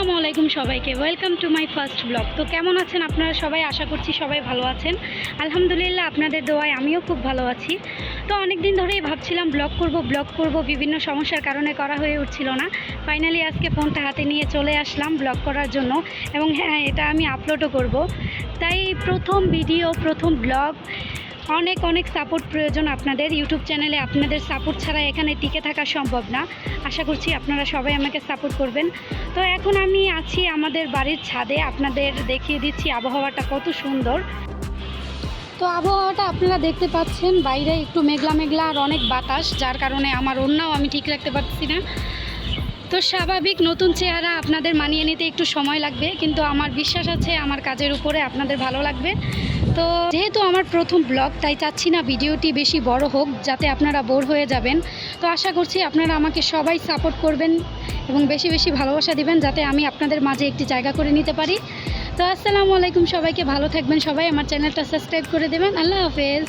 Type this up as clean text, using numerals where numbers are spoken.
আসসালামু আলাইকুম সবাইকে, welcome to my first blog. তো কেমন আছেন আপনারা সবাই? আশা করছি সবাই ভালো আছেন। আলহামদুলিল্লাহ, আপনাদের দোয়ায় আমিও খুব ভালো আছি। তো অনেক দিন ধরেই ভাবছিলাম ব্লগ করব, বিভিন্ন সমস্যার কারণে করা হয়ে উঠছিল না। ফাইনালি আজকে ফোনটা হাতে নিয়ে চলে আসলাম ব্লগ করার জন্য, এবং হ্যাঁ, এটা আমি আপলোডও করব। তাই প্রথম ভিডিও, প্রথম ব্লগ, অনেক অনেক সাপোর্ট প্রয়োজন আপনাদের। ইউটিউব চ্যানেলে আপনাদের সাপোর্ট ছাড়া এখানে টিকে থাকা সম্ভব না। আশা করছি আপনারা সবাই আমাকে সাপোর্ট করবেন। তো এখন আমি আছি আমাদের বাড়ির ছাদে, আপনাদের দেখিয়ে দিচ্ছি আবহাওয়াটা কত সুন্দর। তো আবহাওয়াটা আপনারা দেখতে পাচ্ছেন, বাইরে একটু মেঘলা মেঘলা আর অনেক বাতাস, যার কারণে আমার ওড়নাও আমি ঠিক রাখতে পারছি না। তো স্বাভাবিক, নতুন চেহারা, আপনাদের মানিয়ে নিতে একটু সময় লাগবে, কিন্তু আমার বিশ্বাস আছে আমার কাজের উপরে আপনাদের ভালো লাগবে। তো যেহেতু আমার প্রথম ব্লগ, তাই চাচ্ছি না ভিডিওটি বেশি বড় হোক, যাতে আপনারা বোর হয়ে যাবেন। তো আশা করছি আপনারা আমাকে সবাই সাপোর্ট করবেন এবং বেশি বেশি ভালোবাসা দিবেন, যাতে আমি আপনাদের মাঝে একটি জায়গা করে নিতে পারি। তো আসসালামু আলাইকুম সবাইকে, ভালো থাকবেন সবাই, আমার চ্যানেলটা সাবস্ক্রাইব করে দেবেন। আল্লাহ হাফেজ।